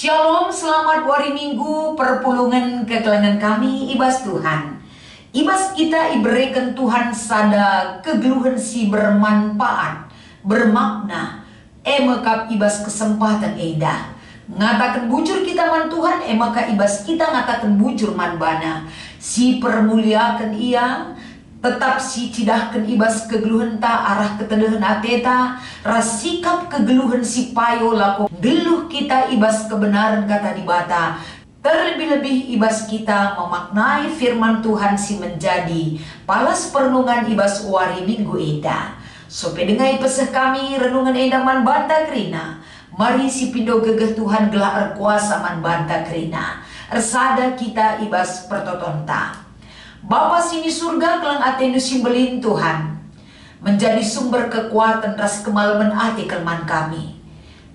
Shalom, selamat hari Minggu, perpulungan kekelangan kami, ibas Tuhan. Ibas kita iberikan Tuhan sada kegeluhan si bermanfaat, bermakna, maka ibas kesempatan indah. Ngatakan bujur kita man Tuhan, maka ibas kita ngatakan bujur man bana. Si permuliakan ia, tetap si cidahkan ibas kegeluhan ta arah keteduhan ateta, rasikap kegeluhan si payo lako geluh kita ibas kebenaran kata di bata. Terlebih-lebih ibas kita memaknai firman Tuhan si menjadi palas perenungan ibas wari minggu eda. Sope dengai peseh kami renungan eda man banta krina. Mari si pindo gegeh Tuhan gelar kuasa man banta krina. Ersada kita ibas pertotonta. Bapa sini surga kelang atendu simbelin Tuhan, menjadi sumber kekuatan ras kemalaman hati kelman kami.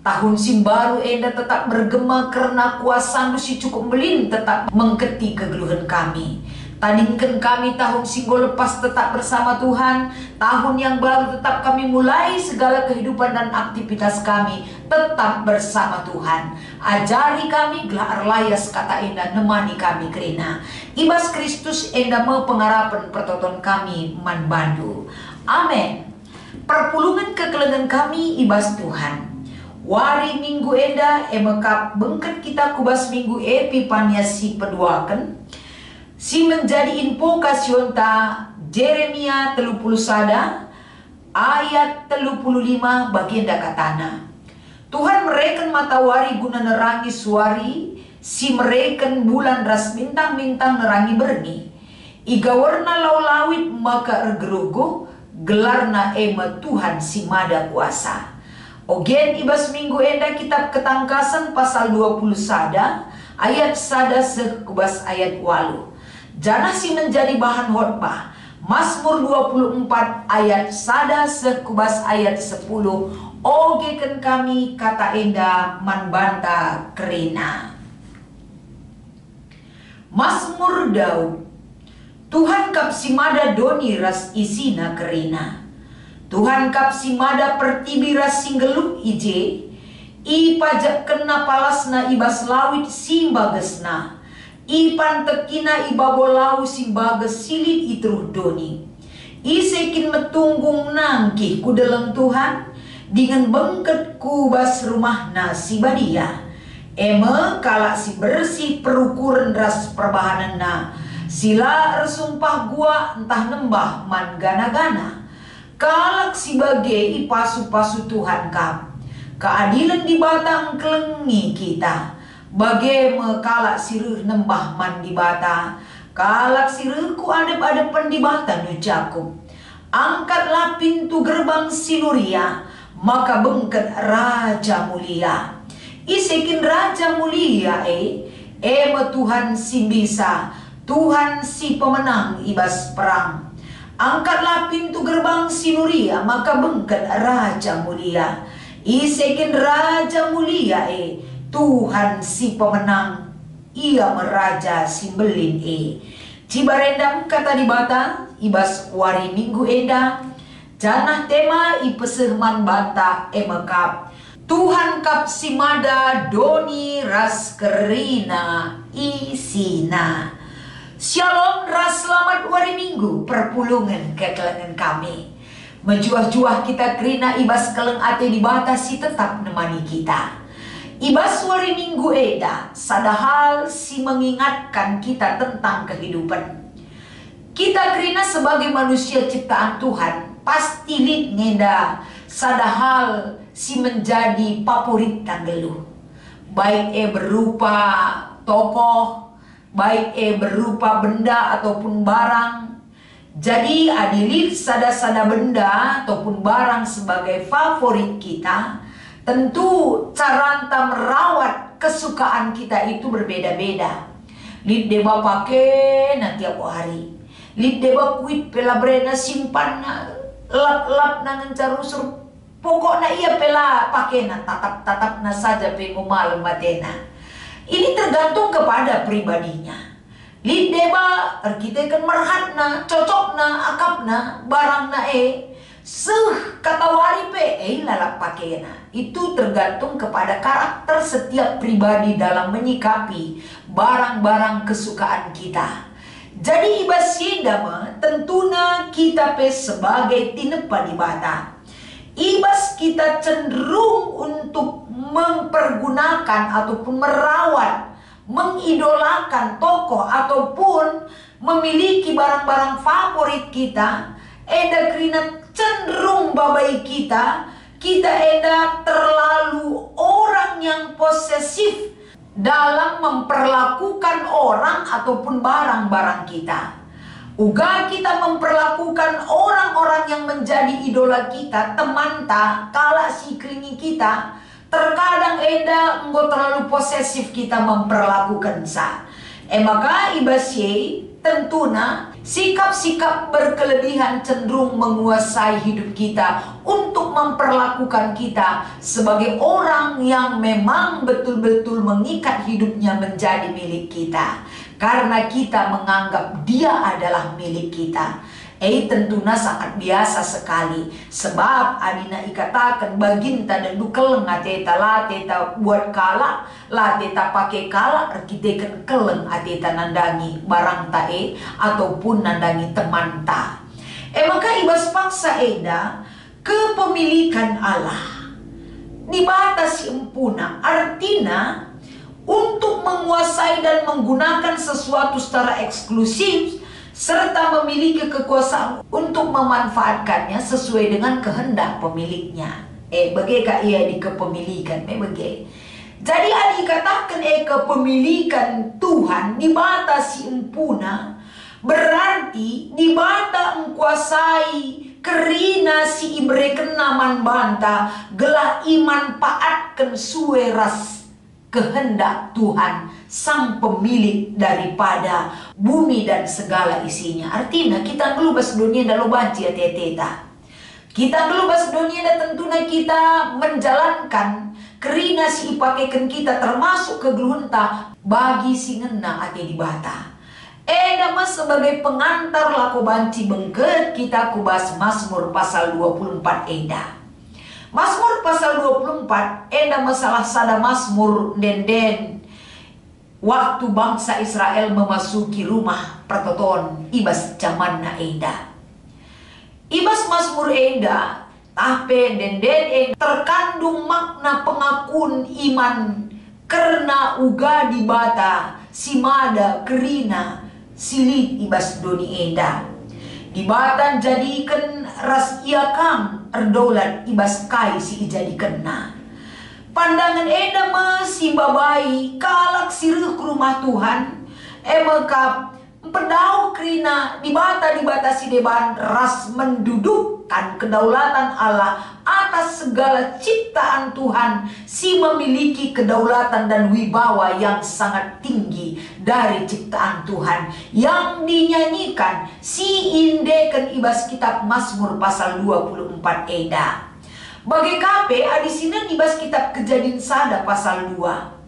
Tahun sim baru enda tetap bergema karena kuasa si cukup melin tetap mengketi kegeluhan kami. Tandingkan kami tahun singgo lepas tetap bersama Tuhan. Tahun yang baru tetap kami mulai segala kehidupan dan aktivitas kami tetap bersama Tuhan. Ajari kami gelar layas kata enda nemani kami kerina. Ibas Kristus enda me pengarapan pertonton kami man bandu. Amin. Perpulungan kekelengan kami ibas Tuhan. Wari minggu enda emekap bengket kita kubas minggu Epifania si peduakan. Si menjadi invokasion ta Jeremia 30 sada ayat 35 bagian dakatana. Tuhan mereken matawari guna nerangi suari, si mereken bulan ras bintang-bintang nerangi berni. Iga warna laulawit maka ergerugo gelarna ema Tuhan si mada kuasa. Ogen ibas minggu enda kitab ketangkasan pasal 20 sada ayat sada sekubas ayat walu. Jana si menjadi bahan khotbah. Mazmur 24 ayat sada sekubas ayat 10. Ogeken kami kata enda manbanta kerina. Mazmur Daud. Tuhan kap si mada doni ras isina kerina. Tuhan kap si mada pertibi ras singgeluk ije. I pajak kena palasna ibas lawit simbagesna. Ipan tekina ibabolau simbages silit itruh doni. Isekin metunggung nangkih ku dalam Tuhan. Dengan bengket kubas rumahna si badia. Eme kalak si bersih perukuran ras perbahanana. Sila resumpah gua entah nembah man gana-gana. Kalak si bage ipasu-pasu Tuhan kam. Keadilan di batang kelengi kita. Bage mekalak siruh nembah man di bata. Kalak siruhku adep-adepan di bata nu Jakub. Angkatlah pintu gerbang siluria. Maka bengket raja mulia. Isekin raja mulia ema Tuhan si bisa. Tuhan si pemenang ibas perang. Angkatlah pintu gerbang siluria. Maka bengket raja mulia. Isekin raja mulia Tuhan si pemenang, ia meraja simbelin Cibarendam kata di bata, ibas wari minggu enda, janah tema ipesehman banta emekap. Tuhan kap si mada doni ras kerina isina. Shalom ras selamat wari minggu, perpulungan kekelangan kami. Menjuah-juah kita kerina ibas keleng ate di bata si tetap nemani kita. Ibas wari minggu eda, sadahal si mengingatkan kita tentang kehidupan. Kita kerina sebagai manusia ciptaan Tuhan, pasti lid ngeda, sadahal si menjadi favorit tanggeluh. Baik berupa tokoh, baik berupa benda ataupun barang. Jadi adilit sada-sada benda ataupun barang sebagai favorit kita. Tentu cara anta merawat kesukaan kita itu berbeda-beda. Lid deba pakai na tiap hari. Lid deba kuit pela brena simpan na lap-lap na ngancarusur. Pokoknya ia pela pakai na tatap-tatap na saja pengumal matena. Ini tergantung kepada pribadinya. Lid deba kita kan merhat na, cocok na, akap na, barang na seuh kata wari pe lalap pakai na. itu tergantung kepada karakter setiap pribadi dalam menyikapi barang-barang kesukaan kita. Jadi ibas yenda tentuna kita sebagai tinepa di bata. Ibas kita cenderung untuk mempergunakan ataupun merawat, mengidolakan tokoh ataupun memiliki barang-barang favorit kita. Eda kerina cenderung babai kita eda terlalu orang yang posesif dalam memperlakukan orang ataupun barang-barang kita. Uga kita memperlakukan orang-orang yang menjadi idola kita, teman ta, kala si klingi kita, terkadang eda enggo terlalu posesif kita memperlakukan sa. Maka ibasye tentuna sikap-sikap berkelebihan cenderung menguasai hidup kita untuk memperlakukan kita sebagai orang yang memang betul-betul mengikat hidupnya menjadi milik kita, karena kita menganggap dia adalah milik kita. Tentuna sangat biasa sekali, sebab adina ikatakan baginta dan dukeleng ateta la teta buat kala la teta pakai kala arkiteken keleng ateta nandangi barang tae ataupun nandangi teman ta. Maka ibas paksa eda kepemilikan Allah dibatasi empuna, artinya untuk menguasai dan menggunakan sesuatu secara eksklusif serta memiliki kekuasaan untuk memanfaatkannya sesuai dengan kehendak pemiliknya. Bagaimana ia dikepemilikan? Jadi ada dikatakan kepemilikan Tuhan dibatasi empuna, berarti dibata engkuasai kerina si ibreken naman banta gelah iman paatkan sueras kehendak Tuhan sang pemilik daripada bumi dan segala isinya. Artinya kita ngelubas dunia dan lubanci ya teteta. Kita ngelubas dunia dan tentunya kita menjalankan kerina si ipakeken kita termasuk kegeluhenta bagi si ngena ate di bata. Mas sebagai pengantar laku banci bengket kita kubas Mazmur pasal 24 Mazmur pasal 24 masalah sada Mazmur den waktu bangsa Israel memasuki rumah pertoton ibas zamanna ibas Mazmur tapi den terkandung makna pengakuan iman karena uga dibata simada kerina silit ibas doni dibatan jadikan ras iakang erdaulat ibas kai si ijadikan pandangan masih babai kalak sirih ke rumah Tuhan maka pedau krina dibatasi deban ras mendudukkan kedaulatan Allah atas segala ciptaan Tuhan, si memiliki kedaulatan dan wibawa yang sangat tinggi dari ciptaan Tuhan yang dinyanyikan si indeken ibas kitab Mazmur pasal 24 bagi kape adisinan ibas kitab Kejadian sada pasal 2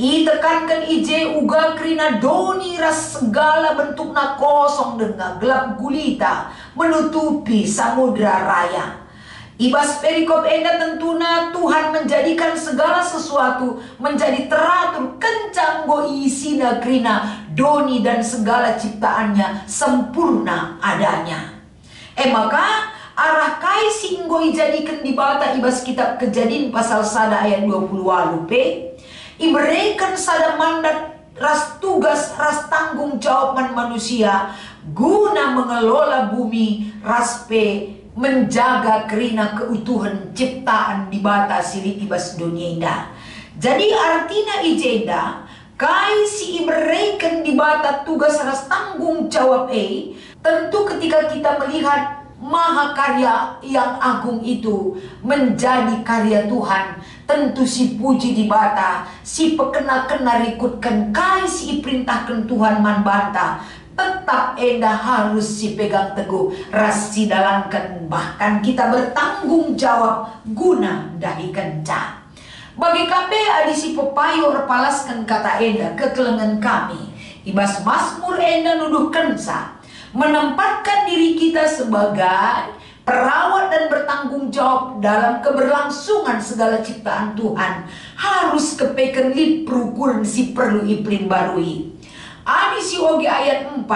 tekankan ije uga krina doni ras segala bentukna kosong dengan gelap gulita menutupi samudra raya. Ibas perikop tentuna Tuhan menjadikan segala sesuatu menjadi teratur kencang go isina krina doni dan segala ciptaannya sempurna adanya. Maka arah kai singgo ijadikan di bata ibas kitab Kejadian pasal sada ayat 20 iberikan sada mandat ras tugas ras tanggung jawaban manusia guna mengelola bumi raspe menjaga kerina keutuhan ciptaan di bata silit ibas dunia. Jadi artinya ijenda kai si iberikan di bata tugas ras tanggung jawab tentu ketika kita melihat mahakarya yang agung itu menjadi karya Tuhan, tentu si puji di bata, si pekena-kena rikutkan kai si perintahkan Tuhan man banta, tetap harus si pegang teguh ras si dalankan, bahkan kita bertanggung jawab guna dahi kenca. Bagi kape adi si pepayo repalaskan kata kekelengan kami ibas Mazmur nuduh kensa menempatkan diri kita sebagai Perawat dan bertanggung jawab dalam keberlangsungan segala ciptaan Tuhan harus kepeken lip perukuran si perlu iplin barui. Adi si oge ayat 4,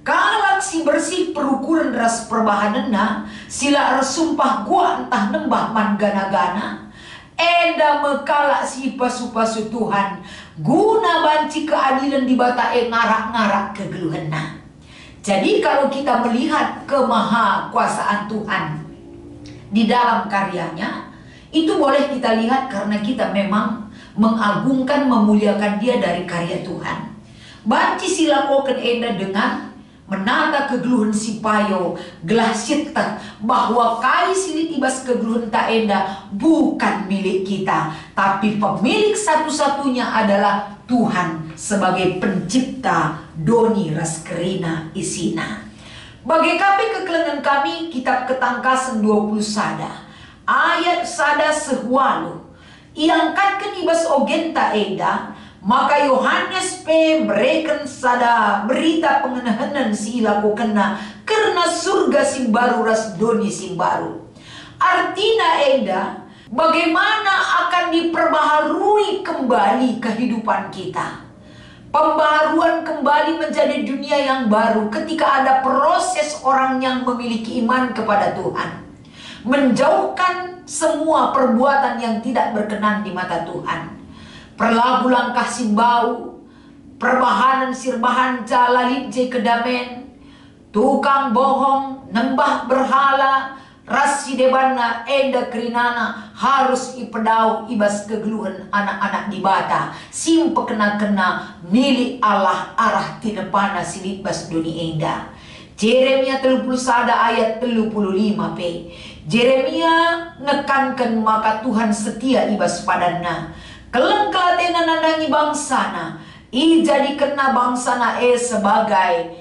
kalak si bersih perukuran ras perbahanena, sila resumpah gua entah nembah man gana-gana. Enda mekalak si pasu-pasu Tuhan, guna banci keadilan di bata ngarak-ngarak kegeluhena. Jadi kalau kita melihat kemahakuasaan Tuhan di dalam karyanya, itu boleh kita lihat karena kita memang mengagungkan, memuliakan dia dari karya Tuhan. Banci silakokan enda dengan menata kegeluhan si payo gelah sita bahwa kai silit ibas kegeluhan ta enda bukan milik kita, tapi pemilik satu-satunya adalah Tuhan sebagai pencipta doni ras kerina isina. Bagi kami kekelengan kami kitab Ketangkasan 20 sada ayat sada sehualu iangkatkan ibas ogenta enda. Maka Yohanes mereken sada berita pengenahanan si ilaku kena karena surga si baru ras doni si baru. Artinya enda bagaimana akan diperbaharui kembali kehidupan kita. Pembaharuan kembali menjadi dunia yang baru ketika ada proses orang yang memiliki iman kepada Tuhan, menjauhkan semua perbuatan yang tidak berkenan di mata Tuhan. Perlagu langkah simbau, perbahanan sirbahan jalalit je kedamen, tukang bohong, nembah berhala, rasi debana enda kerinana harus ipedau ibas kegeluhan anak-anak di bata, sim pekena-kena milik Allah arah tinepana silit bas duni enda. Jeremia 30 ayat 35 p. Jeremia nekankan maka Tuhan setia ibas padana. Keleng kelatenan nandangi bangsana, i jadi kena bangsana sebagai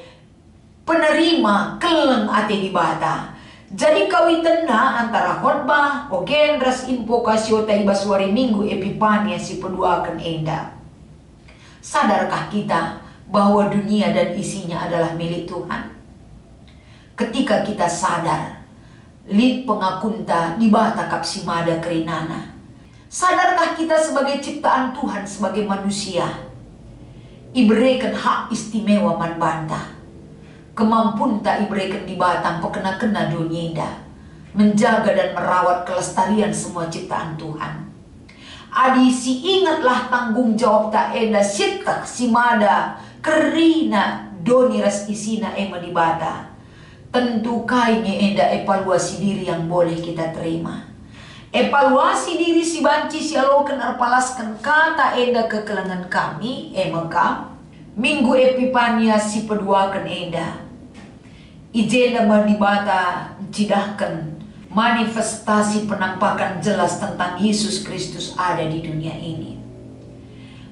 penerima keleng ate di bata. Jadi kawitena antara khotbah ogen ras info kasio tai baswari minggu epipania si peduakan enda. Sadarkah kita bahwa dunia dan isinya adalah milik Tuhan? Ketika kita sadar, lid pengakunta di bata kapsimada kerinana. Sadarkah kita sebagai ciptaan Tuhan, sebagai manusia, iberikan hak istimewa man banta, kemampuan tak iberikan di batang pekena-kena dunia, menjaga dan merawat kelestarian semua ciptaan Tuhan. Adi si ingatlah tanggung jawab tak enda sitak si mada kerina doni ras isina ema di bata. Tentu kainya enda evaluasi diri yang boleh kita terima. Evaluasi diri si banci si alokan arpalaskan kata enda kekelangan kami emeka minggu epipania si peduakan enda ijenda mandibata cidahkan manifestasi penampakan jelas tentang Yesus Kristus ada di dunia ini.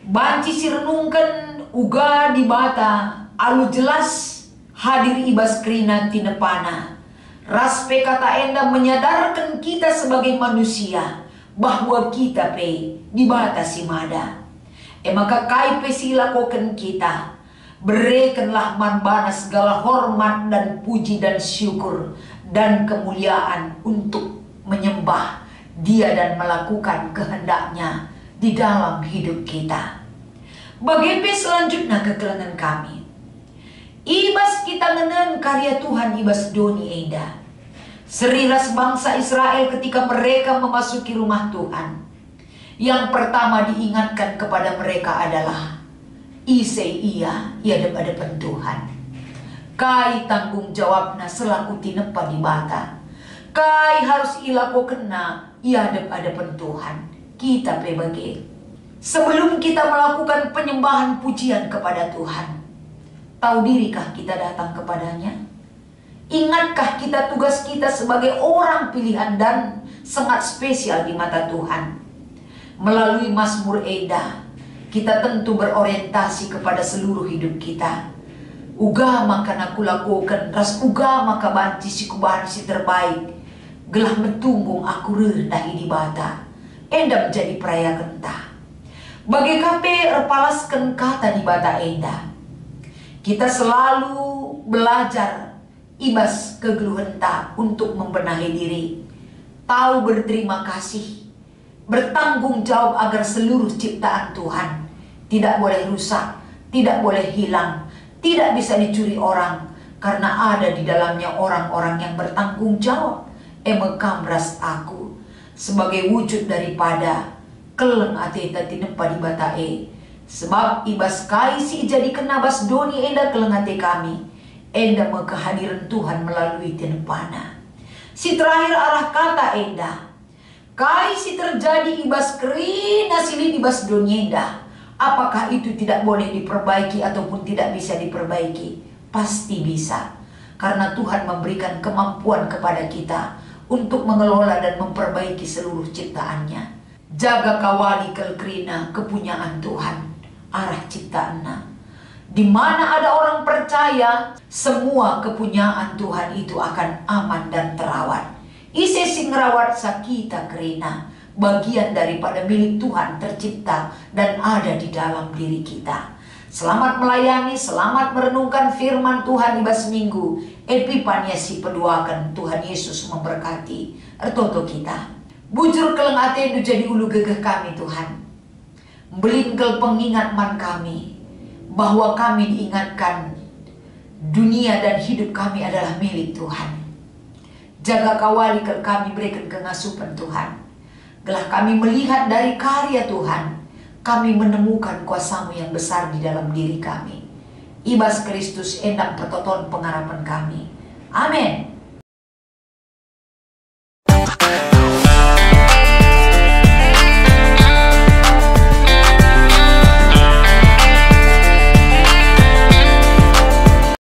Banci si renungkan uga di bata alu jelas hadir ibas krina tinepana. Raspe kata enda menyadarkan kita sebagai manusia bahwa kita di bata si mada. Maka kai silakokan kita, berikanlah manbana segala hormat dan puji dan syukur dan kemuliaan untuk menyembah dia dan melakukan kehendaknya di dalam hidup kita. Bagaimana selanjutnya kekelangan kami? Ibas kita ngenen karya Tuhan ibas doni enda. Seriras bangsa Israel ketika mereka memasuki rumah Tuhan, yang pertama diingatkan kepada mereka adalah ia hadap-hadapan Tuhan. Kai tanggung jawabna selaku tinepa di bata. Kai harus ilako kena ia hadap-hadapan Tuhan. Kita bagi. Sebelum kita melakukan penyembahan pujian kepada Tuhan, tahu dirikah kita datang kepadanya? Ingatkah kita tugas kita sebagai orang pilihan dan sangat spesial di mata Tuhan? Melalui Mazmur Eda, kita tentu berorientasi kepada seluruh hidup kita. Uga maka aku lakukan, ras uga maka banci si kubahan si terbaik. Gelah mentunggung aku rendah di bata. Enda menjadi peraya kentah. Bagi kape repalaskan kata di bata enda. Kita selalu belajar ibas kegeluhenta untuk membenahi diri, tahu berterima kasih, bertanggung jawab agar seluruh ciptaan Tuhan tidak boleh rusak, tidak boleh hilang, tidak bisa dicuri orang, karena ada di dalamnya orang-orang yang bertanggung jawab. Emekambras aku sebagai wujud daripada keleng ateta tinempa di batae, sebab ibas kaisi jadi kenabas doni enda keleng ate kami, enda kehadiran Tuhan melalui tinempana. Si terakhir arah kata enda, kaisi terjadi ibas kerina silin ibas doni enda. Apakah itu tidak boleh diperbaiki ataupun tidak bisa diperbaiki? Pasti bisa, karena Tuhan memberikan kemampuan kepada kita untuk mengelola dan memperbaiki seluruh ciptaannya. Jaga kawali kelkrina kepunyaan Tuhan, arah ciptaannya. Di mana ada orang percaya, semua kepunyaan Tuhan itu akan aman dan terawat. Ise sing rawat sakita kerina, bagian daripada milik Tuhan tercipta dan ada di dalam diri kita. Selamat melayani, selamat merenungkan firman Tuhan ibas minggu. Epifania si peduakan, Tuhan Yesus memberkati ertoto kita. Bujur keleng ate jadi ulu gegeh kami Tuhan. Belingkel pengingat man kami bahwa kami diingatkan dunia dan hidup kami adalah milik Tuhan. Jaga kawali kel kami berikan kengasupan Tuhan. Gelah kami melihat dari karya Tuhan, kami menemukan kuasa-Mu yang besar di dalam diri kami. Ibas Kristus endang pertoton pengharapan kami. Amin.